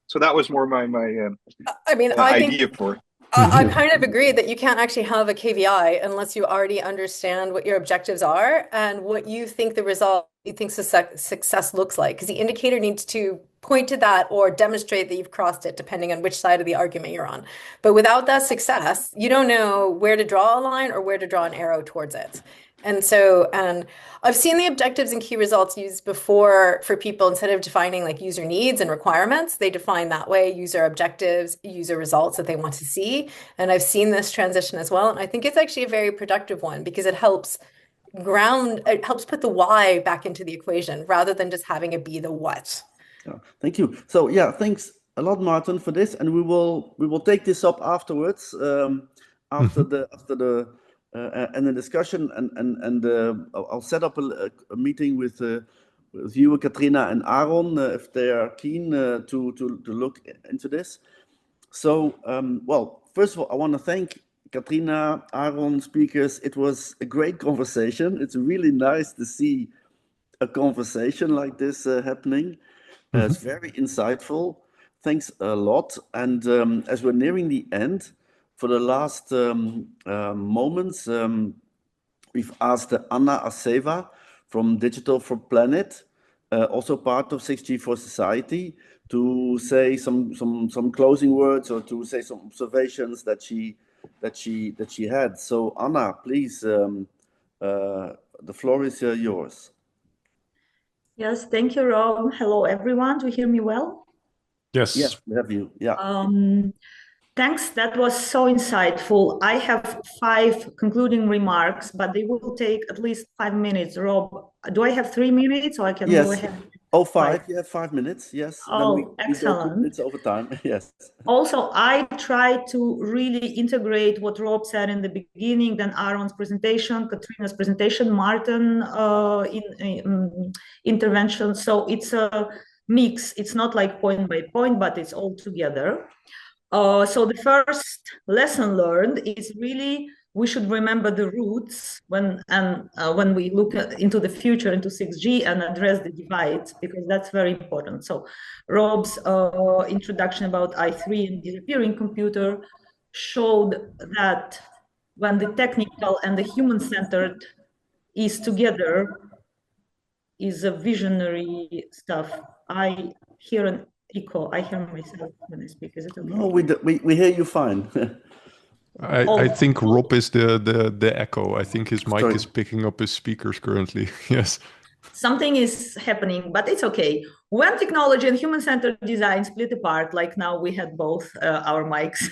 S4: So that was more my
S3: I mean, I
S4: idea
S3: think
S4: for it.
S3: I kind of agree that you can't actually have a KVI unless you already understand what your objectives are and what you think the result, you think success looks like. Because the indicator needs to point to that or demonstrate that you've crossed it, depending on which side of the argument you're on. But without that success, you don't know where to draw a line or where to draw an arrow towards it. And so, and I've seen the objectives and key results used before for people instead of defining like user needs and requirements, they define that way, user objectives, user results that they want to see. And I've seen this transition as well. And I think it's actually a very productive one because it helps put the why back into the equation rather than just having it be the what.
S1: Yeah, thank you. So yeah, thanks a lot, Maarten, for this, and we will take this up afterwards after the discussion, and I'll set up a meeting with you, Katrina, and Aaron if they are keen to look into this. So well, first of all, I want to thank Katrina, Aaron, speakers. It was a great conversation. It's really nice to see a conversation like this happening. It's very insightful. Thanks a lot. And as we're nearing the end, for the last moments, we've asked Anna Aseva from Digital for Planet, also part of 6G for Society, to say some closing words or to say some observations that she had. So Anna, please, the floor is yours.
S5: Yes, thank you, Rob. Hello, everyone. Do you hear me well?
S2: Yes.
S1: Yes, we have you. Yeah.
S5: Thanks. That was so insightful. I have 5 concluding remarks, but they will take at least 5 minutes. Rob, do I have 3 minutes, or I can go ahead?
S1: Oh, 5.
S5: Right.
S1: You have 5 minutes. Yes.
S5: Oh,
S1: then we
S5: excellent.
S1: go 2 minutes over time. Yes.
S5: Also, I tried to really integrate what Rob said in the beginning, then Aaron's presentation, Katrina's presentation, Martin intervention. So it's a mix. It's not like point by point, but it's all together. So the first lesson learned is really we should remember the roots when we look into the future, into 6G, and address the divides, because that's very important. So Rob's introduction about I3 and disappearing computer showed that when the technical and the human-centered is together, is a visionary stuff. I hear an echo. I hear myself when I speak. Is it okay?
S1: No, we hear you fine.
S2: I think Rob is the echo. I think his mic is picking up his speakers currently. Yes.
S5: Something is happening, but it's okay. When technology and human-centered design split apart, like now we had both our mics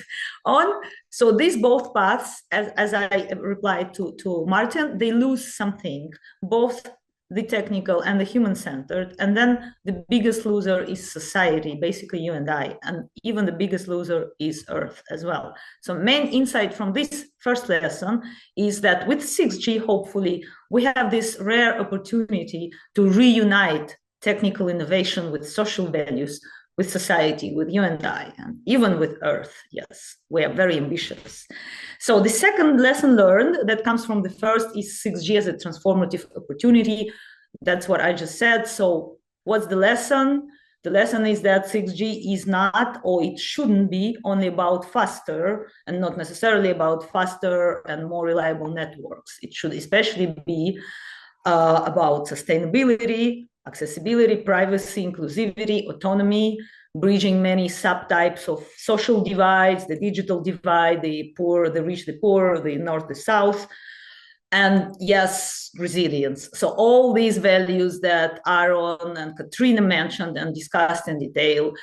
S5: on, so these both paths, as I replied to Martin, they lose something, both the technical and the human-centered, and then the biggest loser is society, basically you and I, and even the biggest loser is Earth as well. So main insight from this first lesson is that with 6G, hopefully, we have this rare opportunity to reunite technical innovation with social values, with society, with you and I, and even with Earth. Yes, we are very ambitious. So the second lesson learned that comes from the first is 6G as a transformative opportunity. That's what I just said. So what's the lesson? The lesson is that 6G is not, or it shouldn't be, only about faster and not necessarily about faster and more reliable networks. It should especially be about sustainability, accessibility, privacy, inclusivity, autonomy, bridging many subtypes of social divides, the digital divide, the poor, the rich, the poor, the north, the south, and yes, resilience. So all these values that Aaron and Katrina mentioned and discussed in detail,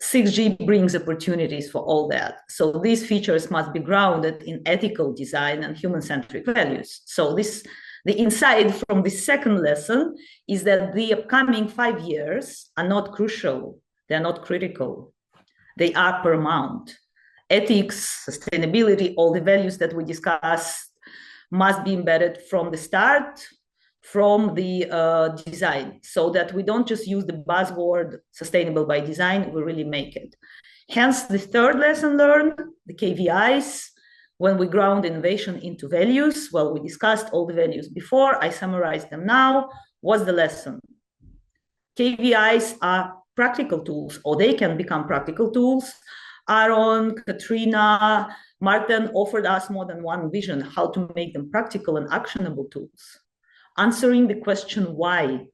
S5: 6G brings opportunities for all that. So these features must be grounded in ethical design and human-centric values. So the insight from the second lesson is that the upcoming 5 years are not crucial. They're not critical. They are paramount. Ethics, sustainability, all the values that we discussed must be embedded from the start, from the design, so that we don't just use the buzzword sustainable by design, we really make it. Hence, the third lesson learned, the KVIs, when we ground innovation into values. Well, we discussed all the values before, I summarized them now. What's the lesson? KVIs are practical tools, or they can become practical tools. Aaron, Katrina, Martin offered us more than one vision, how to make them practical and actionable tools. Answering the question why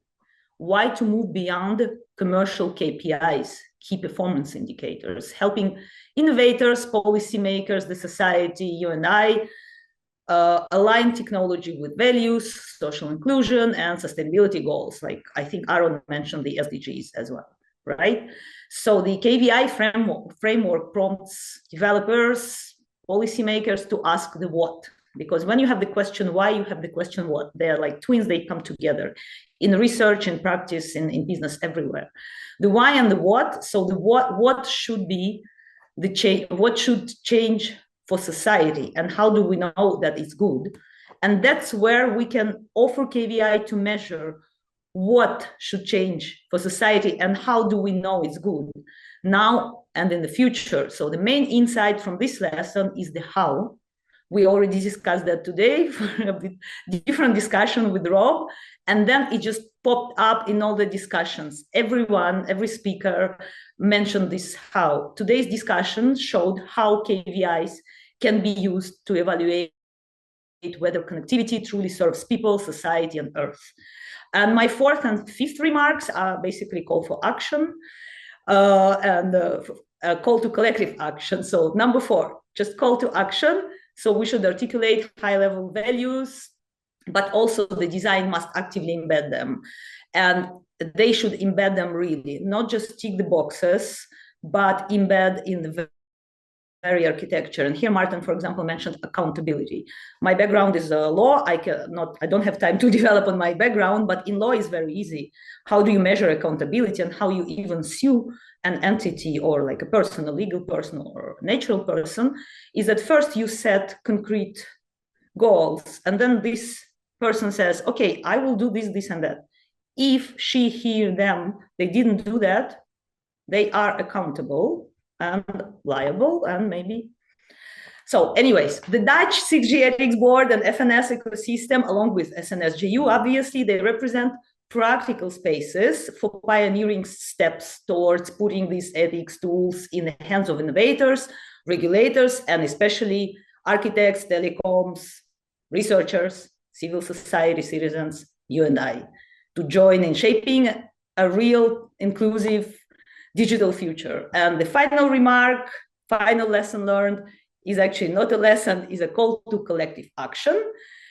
S5: to move beyond commercial KPIs, key performance indicators, helping innovators, policymakers, the society, you and I, align technology with values, social inclusion, and sustainability goals. Like I think Aaron mentioned the SDGs as well, right? So the KVI framework prompts developers, policymakers to ask the what. Because when you have the question why, you have the question what. They're like twins, they come together in research, in practice, in business, everywhere. The why and the what. So the what should be the change, what should change for society, and how do we know that it's good? And that's where we can offer KVI to measure what should change for society and how do we know it's good now and in the future. So the main insight from this lesson is the how. We already discussed that today for a bit different discussion with Rob, and then it just popped up in all the discussions. Everyone, every speaker mentioned this how. Today's discussion showed how KVIs can be used to evaluate whether connectivity truly serves people, society, and Earth. And my fourth and fifth remarks are basically call for action. and a call to collective action. So number 4, just call to action. So we should articulate high-level values, but also the design must actively embed them. And they should embed them really, not just tick the boxes, but embed in the very architecture. And here Martin, for example, mentioned accountability. My background is law. I don't have time to develop on my background, but in law is very easy. How do you measure accountability and how you even sue an entity or like a person, a legal person or a natural person, is that first you set concrete goals. And then this person says, okay, I will do this, this, and that. If she, he, them, they didn't do that, they are accountable and liable and maybe. So anyways, the Dutch 6G ethics board and FNS ecosystem, along with SNSGU, obviously, they represent practical spaces for pioneering steps towards putting these ethics tools in the hands of innovators, regulators, and especially architects, telecoms, researchers, civil society, citizens, you and I, to join in shaping a real inclusive digital future. And the final remark, final lesson learned is actually not a lesson, is a call to collective action.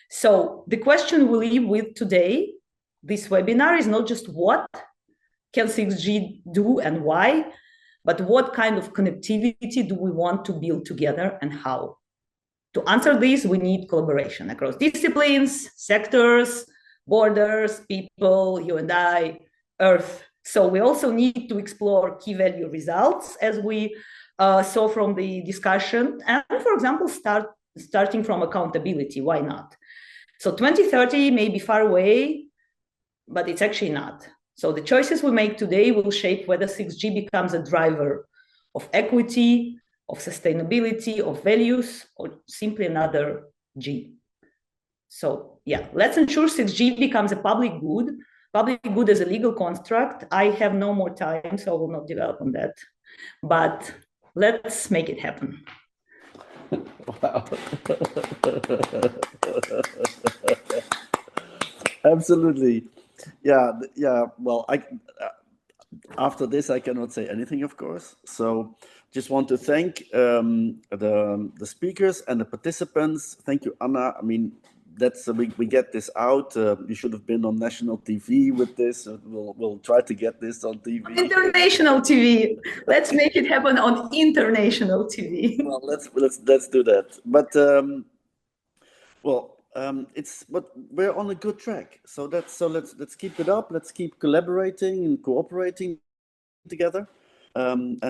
S5: So the question we leave with today, this webinar, is not just what can 6G do and why, but what kind of connectivity do we want to build together and how? To answer this, we need collaboration across disciplines, sectors, borders, people, you and I, Earth. So we also need to explore key value results, as we saw from the discussion. And for example, starting from accountability, why not? So 2030 may be far away, but it's actually not. So the choices we make today will shape whether 6G becomes a driver of equity, of sustainability, of values, or simply another G. So yeah, let's ensure 6G becomes a public good. Public good as a legal construct. I have no more time, so I will not develop on that. But let's make it happen.
S1: Wow. Absolutely. Yeah. Well, after this, I cannot say anything, of course. So just want to thank the speakers and the participants. Thank you, Anna. I mean, that's we get this out. You should have been on national TV with this. We'll try to get this on TV.
S5: International TV. Let's make it happen on international TV.
S1: Well, let's do that. But but we're on a good track. So let's keep it up. Let's keep collaborating and cooperating together. Thank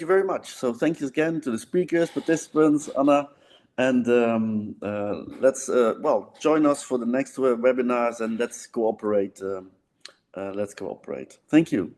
S1: you very much. So thank you again to the speakers, participants, Anna. And let's join us for the next webinars, and let's cooperate. Thank you.